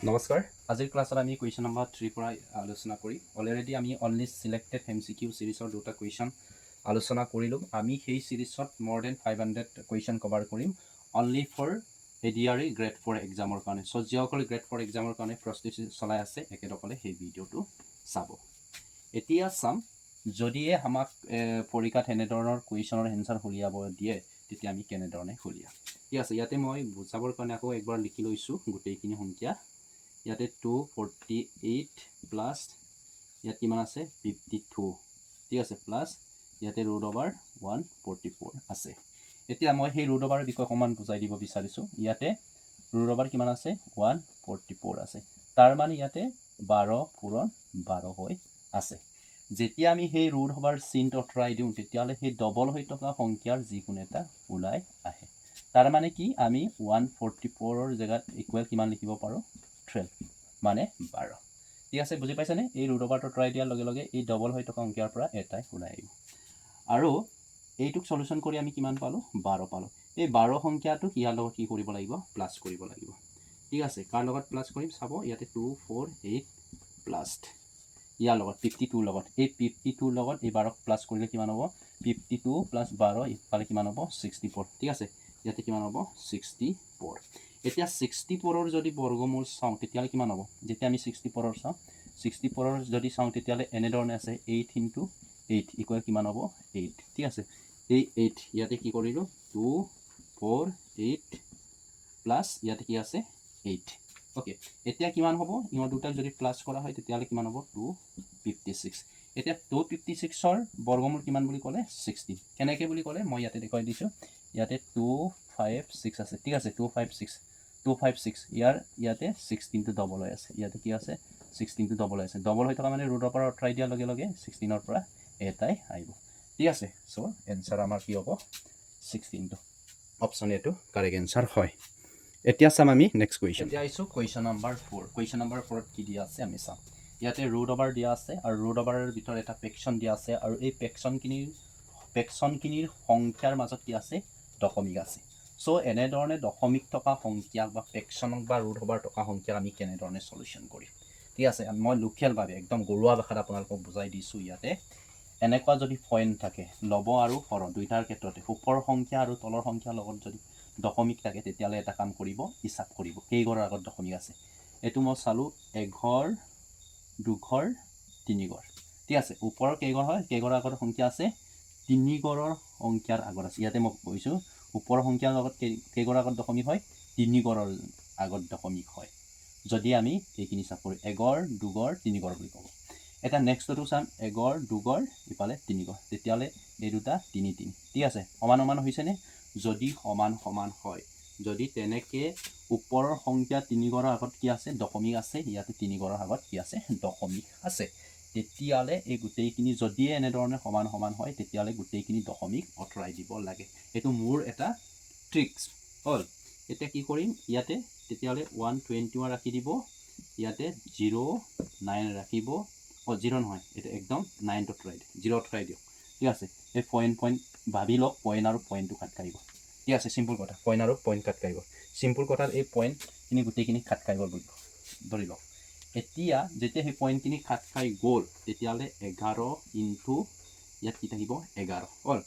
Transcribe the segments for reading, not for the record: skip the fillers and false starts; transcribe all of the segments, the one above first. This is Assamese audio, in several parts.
নমস্কাৰ আজিৰ ক্লাছত আমি কুৱেশ্যন নম্বৰ 3 পৰা আলোচনা কৰি অলৰেডি আমি অনলি সিলেক্টেড MCQ সিৰিজৰ দুটা কুৱেশ্যন আলোচনা কৰিলোঁ আমি সেই সিৰিজত মোৰ দেন 500 কুৱেশ্যন কভাৰ কৰিম অনলি ফৰ ADRE গ্ৰেড 4 এক্সামৰ কাৰণে সো যিসকলে গ্ৰেড 4 এক্সামৰ কাৰণে প্ৰস্তুতি চলাই আছে একেদৰে সেই ভিডিঅ'টো চাব এতিয়া চাম যদিয়ে আমাক পৰীক্ষাত এনেধৰণৰ কুৱেশ্যনৰ এনসাৰ উলিয়াব দিয়ে তেতিয়া আমি কেনেধৰণে উলিয়াম ঠিক আছে ইয়াতে মই বুজাবৰ কাৰণে আকৌ একবাৰ লিখি লৈছোঁ গোটেইখিনি সংখ্যা ইয়াতে 248 প্লাস ইয়াত কিমান আছে 52 ঠিক আছে প্লাস ইয়াতে ৰুট ওভাৰ 144 আছে এতিয়া মই সেই ৰুট ওভাৰৰ বিষয়ে অকমান বুজাই দিব বিচাৰিছো ইয়াতে ৰুট ওভাৰ কিমান আছে 144 আছে তাৰ মানে ইয়াতে 12 পূৰণ 12 হৈ আছে যেতিয়া আমি সেই ৰুট ওভাৰ চিনটো আঁতৰাই দিওঁ তেতিয়ালে সেই ডবল হৈ থকা সংখ্যাৰ যিকোনো এটা ওলাই আহে তাৰ মানে কি আমি 144 ৰ জায়গাত ইকুৱেল কিমান লিখিব পাৰো 12 মানে 12 ঠিক আছে বুজি পাইছানে এই ৰুট ওভাৰটো ট্ৰাই দিয়াৰ লগে লগে এই ডবল হৈ থকা সংখ্যাৰ পৰা এটাই ওলাই আহিব আৰু এইটোক সলিউশন কৰি আমি কিমান পালো 12 পালো এই 12 সংখ্যাটো ইয়াৰ লগত কি কৰিব লাগিব প্লাস কৰিব লাগিব ঠিক আছে কাৰ লগত প্লাস কৰিম চাব ইয়াতে 248 প্লাস ইয়াৰ লগত 52 লগত এই 52 লগত এই 12 প্লাস কৰিলে কিমান হ'ব 52 প্লাস 12 ইফালে কিমান হ'ব 64 ঠিক আছে ইয়াতে কিমান হ'ব 64 এতিয়া 64 ৰ যদি বৰ্গমূল চাও তেতিয়ালে কিমান হ'ব যেতিয়া আমি 64 ৰ চাও 64 ৰ যদি চাও তেতিয়ালে এনে ধৰণে আছে 8 * 8 ইকুৱেল কিমান হ'ব 8 ঠিক আছে এই 8 ইয়াতে কি কৰিলো 2 4 8 প্লাস ইয়াতে কি আছে 8 ওকে এতিয়া কিমান হ'ব ইহত দুটাক যদি প্লাস কৰা হয় তেতিয়ালে কিমান হ'ব 256 এতিয়া 256 ৰ বৰ্গমূল কিমান বুলি ক'লে 16 কেনেকৈ বুলি ক'লে মই ইয়াতে দেখাই দিছো ইয়াতে 256 আছে ঠিক আছে 256 ইয়াতে 16 টো ডবল হৈ আছে ইয়াতে কি আছে 16 টো ডবল আছে ডবল হৈ থকা মানে ৰুটৰ পৰা ট্ৰাই দিয়াৰ লগে লগে 16 ৰ পৰা এটাই আহিব ঠিক আছে সো এনসাৰ আমাৰ কি হ'ব 16 টো অপচন এ টো কাৰেক্ট এনসাৰ হয় এতিয়া চাম আমি নেক্সট কুৱেশ্যন এতিয়া আইছো কুৱেশ্যন নম্বৰ 4 কুৱেশ্যন নম্বৰ 4 ত কি দিয়া আছে আমি চাম ইয়াতে ৰুট ওভাৰ দিয়া আছে আৰু ৰুট ওভাৰৰ ভিতৰত এটা পেকশন দিয়া আছে আৰু এই পেকশনকিনিৰ সংখ্যাৰ মাজত কি আছে দশমিক আছে সো এনে ধৰণে দশমিক থকা সংখ্যা বা পেকশনক বা ৰুট ওভাৰ থকা সংখ্যা আমি কেনে ধৰণে সলিউশন কৰিম ঠিক আছে মই লোকেল ভাবে একদম গৰুৱা ভাষাত আপোনালোকক বুজাই দিছো ইয়াতে এনেকুৱা যদি পয়েন্ট থাকে লব আৰু হৰ দুইটাৰ ক্ষেত্ৰতে ওপৰৰ সংখ্যা আৰু তলৰ সংখ্যাৰ লগত যদি দশমিক থাকে তেতিয়ালে এটা কাম কৰিব হিসাব কৰিব কেইঘৰৰ আগত দশমিক আছে এটো মই চালু এঘৰ দুঘৰ তিনিঘৰ ঠিক আছে ওপৰৰ কেইঘৰ হয় কেইঘৰৰ আগত সংখ্যা আছে তিনিঘৰৰ সংখ্যাৰ আগত আছে ইয়াতে মই কৈছো ওপৰৰ সংখ্যাৰ লগত কেইঘৰৰ আগত দশমিক হয় তিনিঘৰৰ আগত দশমিক হয় যদি আমি এইখিনি হিসাব কৰো এঘৰ দুঘৰ তিনিঘৰ বুলি কব এটা নেক্সটটো চাম এঘৰ দুঘৰ ইফালে তিনিঘৰ তেতিয়ালে এই দুটা 3 3 ঠিক আছে সমান সমান হৈছে নে যদি সমান সমান হয় যদি তেনেকে ওপৰৰ সংখ্যা তিনিঘৰৰ আগত কি আছে দশমিক আছে ইয়াতে তিনিঘৰৰ আগত কি আছে দশমিক আছে তেতিয়ালে এই গোটেইখিনি যদি এনে ধৰণে সমান সমান হয় তেতিয়ালে গোটেইখিনি দশমিক অতৰাই দিব লাগে এটো মোৰ এটা ট্ৰিক্স হল এতিয়া কি কৰিম ইয়াতে তেতিয়ালে 121 ৰাখি দিব ইয়াতে 09 ৰাখিব 0 নহয় এটা একদম 9 টো ট্ৰাই 0 ট্ৰাই দিও ঠিক আছে এই পয়েন্ট ভাবি লওক পয়েন্ট আৰু পয়েন্টটো কাট খাইব ঠিক আছে সিম্পল কথা পয়েন্ট আৰু পয়েন্ট কাট খাইব সিম্পল কথাত এই পয়েন্ট খিনি গোটেইখিনি কাট খাইব ধৰি লওক এতিয়া যেতিয়া সেই পয়েন্ট খিনি কাট খাই গল তেতিয়ালে 11 ইনটু ইয়াত কি থাকিব 11 হল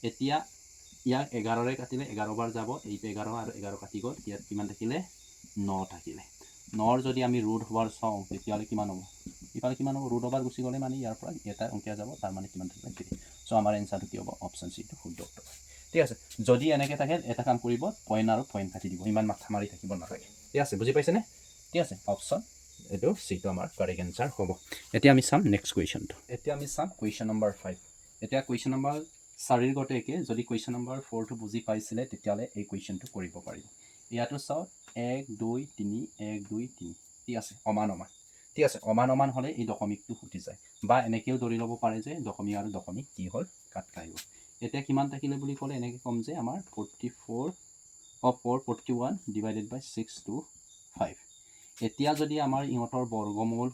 এতিয়া ইয়াক 11 ৰে কাটিলে 11 বাৰ যাব এই 11 আৰু 11 কাটি গল ইয়াত কিমান থাকিলে 9 থাকিলে 9 ৰ যদি আমি ৰুট ওভাৰ চাও তেতিয়ালে কিমান হ'ব ইফালে কিমান হ'ব ৰুট ওভাৰ গুছি গলে মানে ইয়াৰ পৰা এটা সংখ্যা যাব তাৰ মানে কিমান থাকিলে 3 সো আমাৰ এনসাৰটো কি হ'ব অপচন সি টো শুদ্ধ উত্তৰ ঠিক আছে যদি এনেকে থাকে এটা কাম কৰিব পয়েন্ট আৰু পয়েন্ট কাটি দিব ইমান মাথা মাৰি থাকিব নালাগে ঠিক আছে বুজি পাইছেনে ঠিক আছে অপচন এটো সি টো আমাৰ কাৰেক্ট এনসাৰ হ'ব এতিয়া আমি চাম নেক্সট কুৱেশ্যনটো এতিয়া আমি চাম কুৱেশ্যন নম্বৰ 5 এতিয়া কুৱেশ্যন নম্বৰ 4 ৰ গতে একে যদি কুৱেশ্যন নম্বৰ 4 টো বুজি পাইছিলে তেতিয়ালে এই কুৱেশ্যনটো কৰিব পাৰিব ইয়াতো চাও 1 2 3 1 2 3 ঠিক আছে সমান সমান ঠিক আছে সমান সমান হলে এই দশমিকটো ফুটি যায় বা এনেকেও ধৰি লব পাৰে যে দশমিক আৰু দশমিক কি হল কাট খাইব এতিয়া কিমান থাকিলে বুলি ক'লে এনেকে কম যে আমাৰ 41 ডিভাইডেড বাই 625 এতিয়া যদি আমাৰ ইহতৰ বৰ্গমূল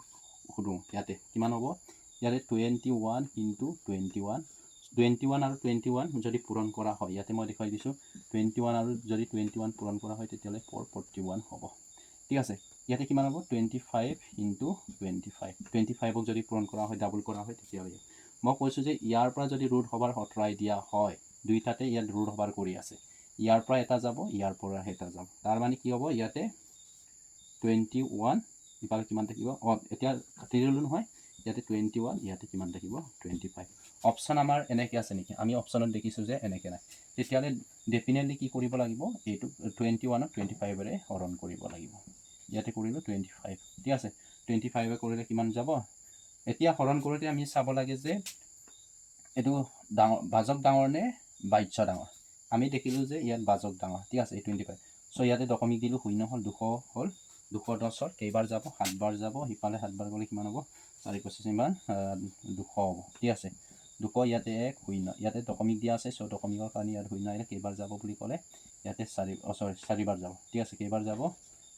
খুদু ইয়াতে কিমান হ'ব ইয়াতে 21 ইনটু 21 আৰু 21 যদি পূৰণ কৰা হয় ইয়াতে মই দেখাই দিছো 21 আৰু যদি 21 পূৰণ কৰা হয় তেতিয়ালে 441 হ'ব ঠিক আছে ইয়াতে কিমান হ'ব 25 ইনটু 25 25ক যদি পূৰণ কৰা হয় ডাবল কৰা হয় তেতিয়াহ'লে মই কৈছোঁ যে ইয়াৰ পৰা যদি ৰুট হবাৰ আঁতৰাই দিয়া হয় দুইটাতে ইয়াত ৰুট হবাৰ কৰি আছে ইয়াৰ পৰা এটা যাব ইয়াৰ পৰা এটা যাব তাৰ মানে কি হ'ব ইয়াতে 21 ইফালে কিমান থাকিব এতিয়া কাটি দিলোঁ নহয় ইয়াতে 21 ইয়াতে কিমান থাকিব 25 অপশ্যন আমাৰ এনেকৈ আছে নেকি আমি অপশ্যনত দেখিছোঁ যে এনেকৈ নাই তেতিয়াহ'লে ডেফিনেটলি কি কৰিব লাগিব এইটো 21ক 25ৰে হৰণ কৰিব লাগিব ইয়াতে কৰিলোঁ 25 ঠিক আছে 25 কৰিলে কিমান যাব এতিয়া হৰণ কৰোঁতে আমি চাব লাগে যে এইটো ডাঙৰ বাজক ডাঙৰ নে বাহ্য ডাঙৰ আমি দেখিলোঁ যে ইয়াত বাজক ডাঙৰ ঠিক আছে 25 চ' ইয়াতে দশমিক দিলোঁ শূন্য হ'ল 200 হ'ল 210ৰ কেইবাৰ যাব 7 বাৰ যাব সিফালে 7 বাৰ গ'লে কিমান হ'ব 4 25 ইমান 200 হ'ব ঠিক আছে 200 ইয়াতে 1 শূন্য ইয়াতে দশমিক দিয়া আছে চ' দশমিকৰ কাৰণে ইয়াত শূন্য আহিলে কেইবাৰ যাব বুলি ক'লে ইয়াতে 4 বাৰ যাব ঠিক আছে কেইবাৰ যাব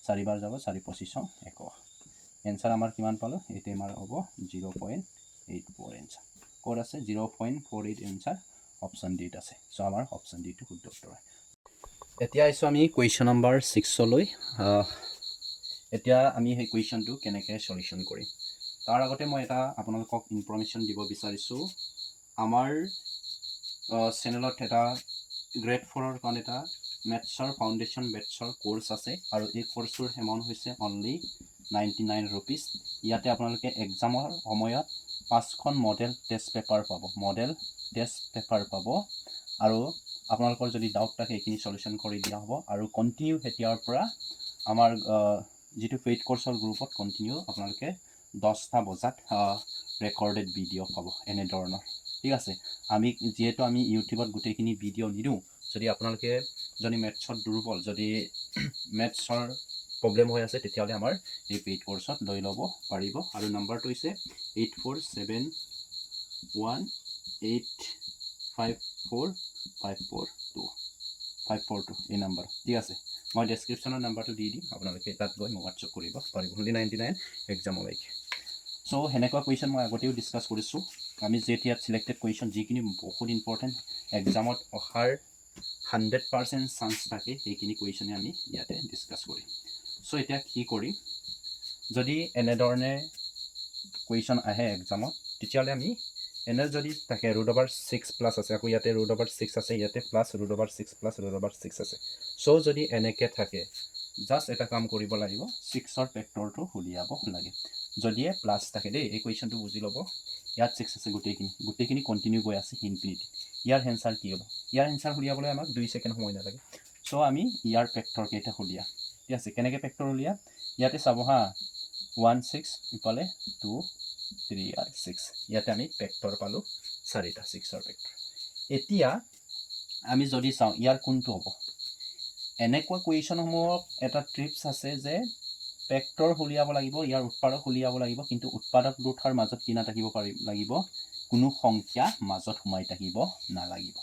4 বাৰ যাব 4 25 100 এনচাৰ আমাৰ কিমান পালোঁ এইটো আমাৰ হ'ব 0.84 এনচাৰ ক'ত আছে 0.48 এনচাৰ অপশ্যন ডিত আছে চ' আমাৰ অপশ্যন ডিটো শুদ্ধ উত্তৰ হয় এতিয়া আহিছোঁ আমি কুৱেশ্যন নম্বৰ 6লৈ এতিয়া আমি সেই কুৱেশ্যনটো কেনেকৈ সলিউশ্যন কৰিম তাৰ আগতে মই এটা আপোনালোকক ইনফৰমেশ্যন দিব বিচাৰিছোঁ আমাৰ চেনেলত এটা গ্ৰেড 4ৰ কাৰণে এটা মেথছৰ ফাউণ্ডেশ্যন মেথছৰ কোৰ্চ আছে আৰু এই কোৰ্চটোৰ এমাউণ্ট হৈছে অনলি 99 ৰুপিজ ইয়াতে আপোনালোকে এক্সামৰ সময়ত 5খন মডেল টেষ্ট পেপাৰ পাব আৰু আপোনালোকৰ যদি ডাউট থাকে এইখিনি সলিউশ্যন কৰি দিয়া হ'ব আৰু কণ্টিনিউ এতিয়াৰ পৰা আমাৰ যিটো পেইড কোৰ্চৰ গ্ৰুপত কণ্টিনিউ আপোনালোকে 10টা বজাত ৰেকৰ্ডেড ভিডিঅ' পাব এনেধৰণৰ ঠিক আছে আমি যিহেতু আমি ইউটিউবত গোটেইখিনি ভিডিঅ' নিদিওঁ যদি আপোনালোকে যদি মেথছত দুৰ্বল যদি মেথছৰ প্ৰব্লেম হৈ আছে তেতিয়াহ'লে আমাৰ এই পেইড কোৰ্চত লৈ ল'ব পাৰিব আৰু নাম্বাৰটো হৈছে 8471854542 এই নাম্বাৰ ঠিক আছে মই ডেছক্ৰিপশ্যনৰ নাম্বাৰটো দি দিম আপোনালোকে তাত গৈ মোক হোৱাটছআপ কৰিব পাৰিব অনলি 99 এক্সামলৈকে চ' সেনেকুৱা কুৱেশ্যন মই আগতেও ডিছকাছ কৰিছোঁ আমি যেতিয়া চিলেক্টেড কুৱেশ্যন যিখিনি বহুত ইম্পৰ্টেণ্ট এক্সামত অহাৰ 100% চান্স থাকে সেইখিনি কুৱেশ্যনে আমি ইয়াতে ডিছকাছ কৰিম চ' এতিয়া কি কৰিম যদি এনেধৰণে কুৱেশ্যন আহে এক্সামত তেতিয়াহ'লে আমি এনে যদি থাকে √6 আছে আকৌ ইয়াতে √6 আছে ইয়াতে প্লাছ √6 প্লাছ √6 আছে চ' যদি এনেকৈ থাকে জাষ্ট এটা কাম কৰিব লাগিব 6ৰ ফেক্টৰটো উলিয়াব লাগে যদিহে প্লাছ থাকে দেই এই কুৱেশ্যনটো বুজি ল'ব ইয়াত 6 আছে গোটেইখিনি কণ্টিনিউ গৈ আছে ইনফিনিটি ইয়াৰ এনচাৰ কি হ'ব ইয়াৰ এনচাৰ উলিয়াবলৈ আমাক 2 ছেকেণ্ড সময় নালাগে চ' আমি ইয়াৰ ফেক্টৰ কেইটা উলিয়াম ঠিক আছে কেনেকৈ ফেক্টৰ উলিয়াম ইয়াতে চাব হা 1 6 ইফালে 2 3 আৰু 6 ইয়াতে আমি ফেক্টৰ পালোঁ 4টা 6ৰ ফেক্টৰ এতিয়া আমি যদি চাওঁ ইয়াৰ কোনটো হ'ব এনেকুৱা কুৱেশ্যনসমূহত এটা ট্ৰিপছ আছে যে ফেক্টৰ উলিয়াব লাগিব ইয়াৰ উৎপাদক উলিয়াব লাগিব কিন্তু উৎপাদক দুটাৰ মাজত কি নাথাকিব লাগিব কোনো সংখ্যা মাজত সোমাই থাকিব নালাগিব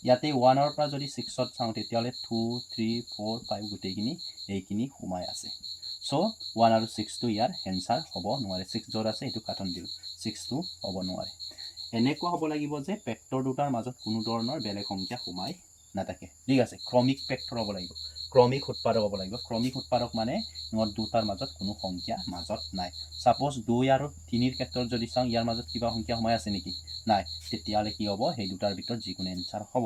ইয়াতে 1ৰ পৰা যদি 6ত চাওঁ তেতিয়াহ'লে 2 3 4 5 গোটেইখিনি এইখিনি সোমাই আছে চ' 1 আৰু 6টো ইয়াৰ এনচাৰ হ'ব নোৱাৰে 6 য'ত আছে এইটো কাটন দিলোঁ 6টো হ'ব নোৱাৰে এনেকুৱা হ'ব লাগিব যে ফেক্টৰ দুটাৰ মাজত কোনো ধৰণৰ বেলেগ সংখ্যা সোমাই নাথাকে ঠিক আছে ক্ৰমিক ফেক্টৰ হ'ব লাগিব ক্ৰমিক উৎপাদক হ'ব লাগিব ক্ৰমিক উৎপাদক মানে ইহঁত দুটাৰ মাজত কোনো সংখ্যা মাজত নাই সাপোজ 2 আৰু 3ৰ ক্ষেত্ৰত যদি চাওঁ ইয়াৰ মাজত কিবা সংখ্যা সোমাই আছে নেকি নাই তেতিয়াহ'লে কি হ'ব সেই দুটাৰ ভিতৰত যিকোনো এনচাৰ হ'ব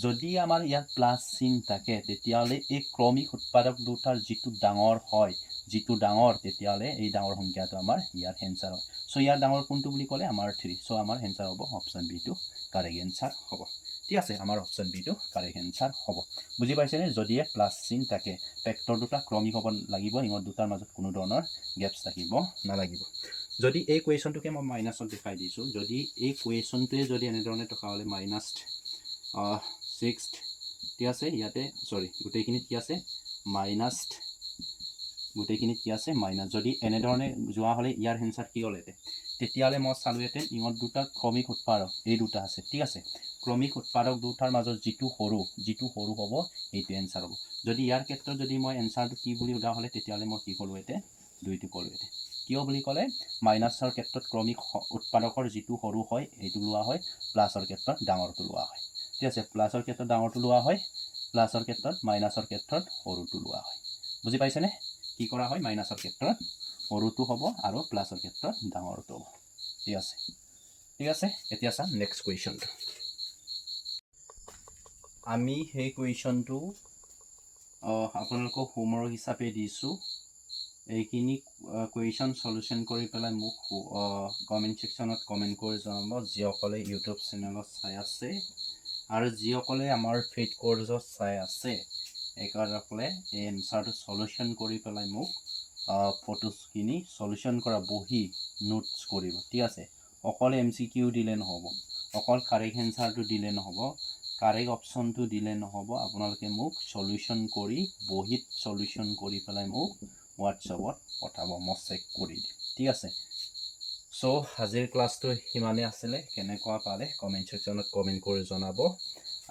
যদি আমাৰ ইয়াত প্লাছ চিন থাকে তেতিয়াহ'লে এই ক্ৰমিক উৎপাদক দুটাৰ যিটো ডাঙৰ হয় তেতিয়াহ'লে এই ডাঙৰ সংখ্যাটো আমাৰ ইয়াৰ এনচাৰ হয় চ' ইয়াৰ ডাঙৰ কোনটো বুলি ক'লে আমাৰ 3 চ' আমাৰ এনচাৰ হ'ব অপশ্যন বিটো কাৰেক্ট এনচাৰ হ'ব ঠিক আছে আমাৰ অপশ্যন বিটো কাৰেক্ট এনচাৰ হ'ব বুজি পাইছেনে যদিহে প্লাছ চিন থাকে ফেক্টৰ দুটা ক্ৰমিক হ'ব লাগিব ইহঁত দুটাৰ মাজত কোনো ধৰণৰ গেপছ থাকিব নালাগিব যদি এই কুৱেশ্যনটোকে মই মাইনাছত দেখাই দিছোঁ যদি এই কুৱেশ্যনটোৱে যদি এনেধৰণে থকা হ'লে মাইনাছ 6 ঠিক আছে ইয়াতে গোটেইখিনিত কি আছে মাইনাছ যদি এনেধৰণে যোৱা হ'লে ইয়াৰ এনচাৰ কি হ'লে তেতিয়াহ'লে মই চালোঁহেঁতেন ইহঁত দুটা ক্ৰমিক উৎপাদক এই দুটা আছে ঠিক আছে ক্ৰমিক উৎপাদক দুটাৰ মাজত যিটো সৰু হ'ব এইটো এনচাৰ হ'ব যদি ইয়াৰ ক্ষেত্ৰত যদি মই এনচাৰটো কি বুলি সোধা হ'লে তেতিয়াহ'লে মই কি ক'লোহেঁতেন 2টো ক'লোহেঁতেন কিয় বুলি ক'লে মাইনাছৰ ক্ষেত্ৰত ক্ৰমিক উৎপাদকৰ যিটো সৰু হয় এইটো লোৱা হয় প্লাছৰ ক্ষেত্ৰত ডাঙৰটো লোৱা হয় ঠিক আছে প্লাছৰ ক্ষেত্ৰত ডাঙৰটো লোৱা হয় প্লাছৰ ক্ষেত্ৰত মাইনাছৰ ক্ষেত্ৰত সৰুটো লোৱা হয় বুজি পাইছেনে কি কৰা হয় মাইনাছৰ ক্ষেত্ৰত সৰুটো হ'ব আৰু প্লাছৰ ক্ষেত্ৰত ডাঙৰটো হ'ব ঠিক আছে এতিয়া চাম নেক্সট কুৱেশ্যনটো আমি সেই কুৱেশ্যনটো আপোনালোকক হোমৱৰ্ক হিচাপে দিছোঁ এইখিনি কুৱেশ্যন সলিউশ্যন কৰি পেলাই মোক কমেণ্ট ছেকশ্যনত কমেণ্ট কৰি জনাব যিসকলে ইউটিউব চেনেলত চাই আছে আৰু যিসকলে আমাৰ পেইড কৰ্ছত চাই আছে এইসকলে এই এনচাৰটো সলিউশ্যন কৰি পেলাই মোক ফটোখিনি সলিউশ্যন কৰা বহি নোটছ কৰিব ঠিক আছে অকল MCQ দিলে নহ'ব অকল কাৰেক্ট এনচাৰটো দিলে নহ'ব কাৰেক্ট অপশ্যনটো দিলে নহ'ব আপোনালোকে মোক সলিউশ্যন কৰি বহিত সলিউশ্যন কৰি পেলাই মোক হোৱাটছআপত পঠাব মই চেক কৰি দিম ঠিক আছে সো আজিৰ ক্লাছটো সিমানে আছিলে কেনেকুৱা পালে কমেণ্ট ছেকশ্যনত কমেণ্ট কৰি জনাব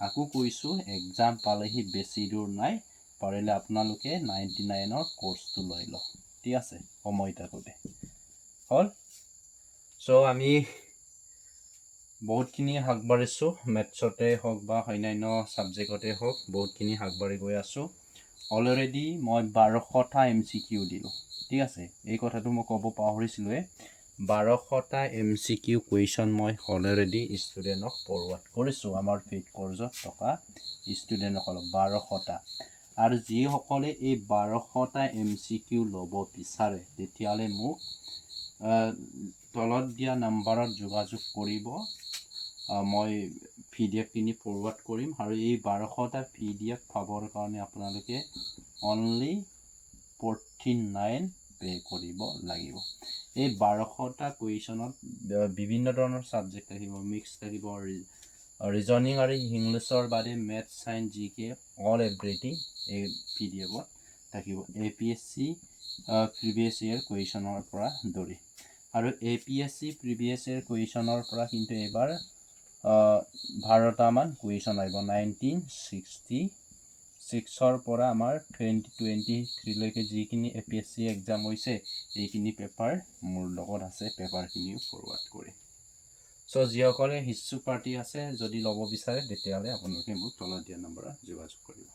আকৌ কৈছোঁ এক্সাম পালেহি বেছি দূৰ নাই পাৰিলে আপোনালোকে 99ৰ কোৰ্সটো লৈ লওক ঠিক আছে সময় থাকোঁতে হ'ল সো আমি বহুতখিনি আগবাঢ়িছোঁ মেথছতে হওক বা অন্যান্য ছাবজেক্টতে হওক বহুতখিনি আগবাঢ়ি গৈ আছোঁ অলৰেডি মই 1200টা MCQ দিলোঁ ঠিক আছে এই কথাটো মই ক'ব পাহৰিছিলোঁৱে 1200টা MCQ কুৱেশ্যন মই অলৰেডি ষ্টুডেণ্টক ফৰৱাৰ্ড কৰিছোঁ আমাৰ পেইড কৰ্ছত থকা ষ্টুডেণ্টসকলক 1200টা আৰু যিসকলে এই 1200টা MCQ ল'ব বিচাৰে তেতিয়াহ'লে মোক তলত দিয়া নাম্বাৰত যোগাযোগ কৰিব মই PDF খিনি ফৰৱাৰ্ড কৰিম আৰু এই 1200টা PDF পাবৰ কাৰণে আপোনালোকে অনলি 49 পে কৰিব লাগিব এই 1200টা কুৱেশ্যনত বিভিন্ন ধৰণৰ ছাবজেক্ট থাকিব মিক্স থাকিব ৰিজনিং আৰু ইংলিছৰ বাদে maths science GK all everything এই PDFত থাকিব APSC প্ৰিভিয়াছ ইয়াৰ কুৱেশ্যনৰ পৰা ধৰি আৰু APSC প্ৰিভিয়াছ ইয়াৰ কুৱেশ্যনৰ পৰা কিন্তু এবাৰ 12টামান কুৱেশ্যন আহিব 1966ৰ পৰা আমাৰ 2023 লৈকে যিখিনি APSC এক্সাম হৈছে এইখিনি পেপাৰ মোৰ লগত আছে পেপাৰখিনিও ফৰৱাৰ্ড কৰি সো যিসকলে ইচ্ছুক প্ৰাৰ্থী আছে যদি ল'ব বিচাৰে তেতিয়াহ'লে আপোনালোকে মোক তলত দিয়া নম্বৰত যোগাযোগ কৰিব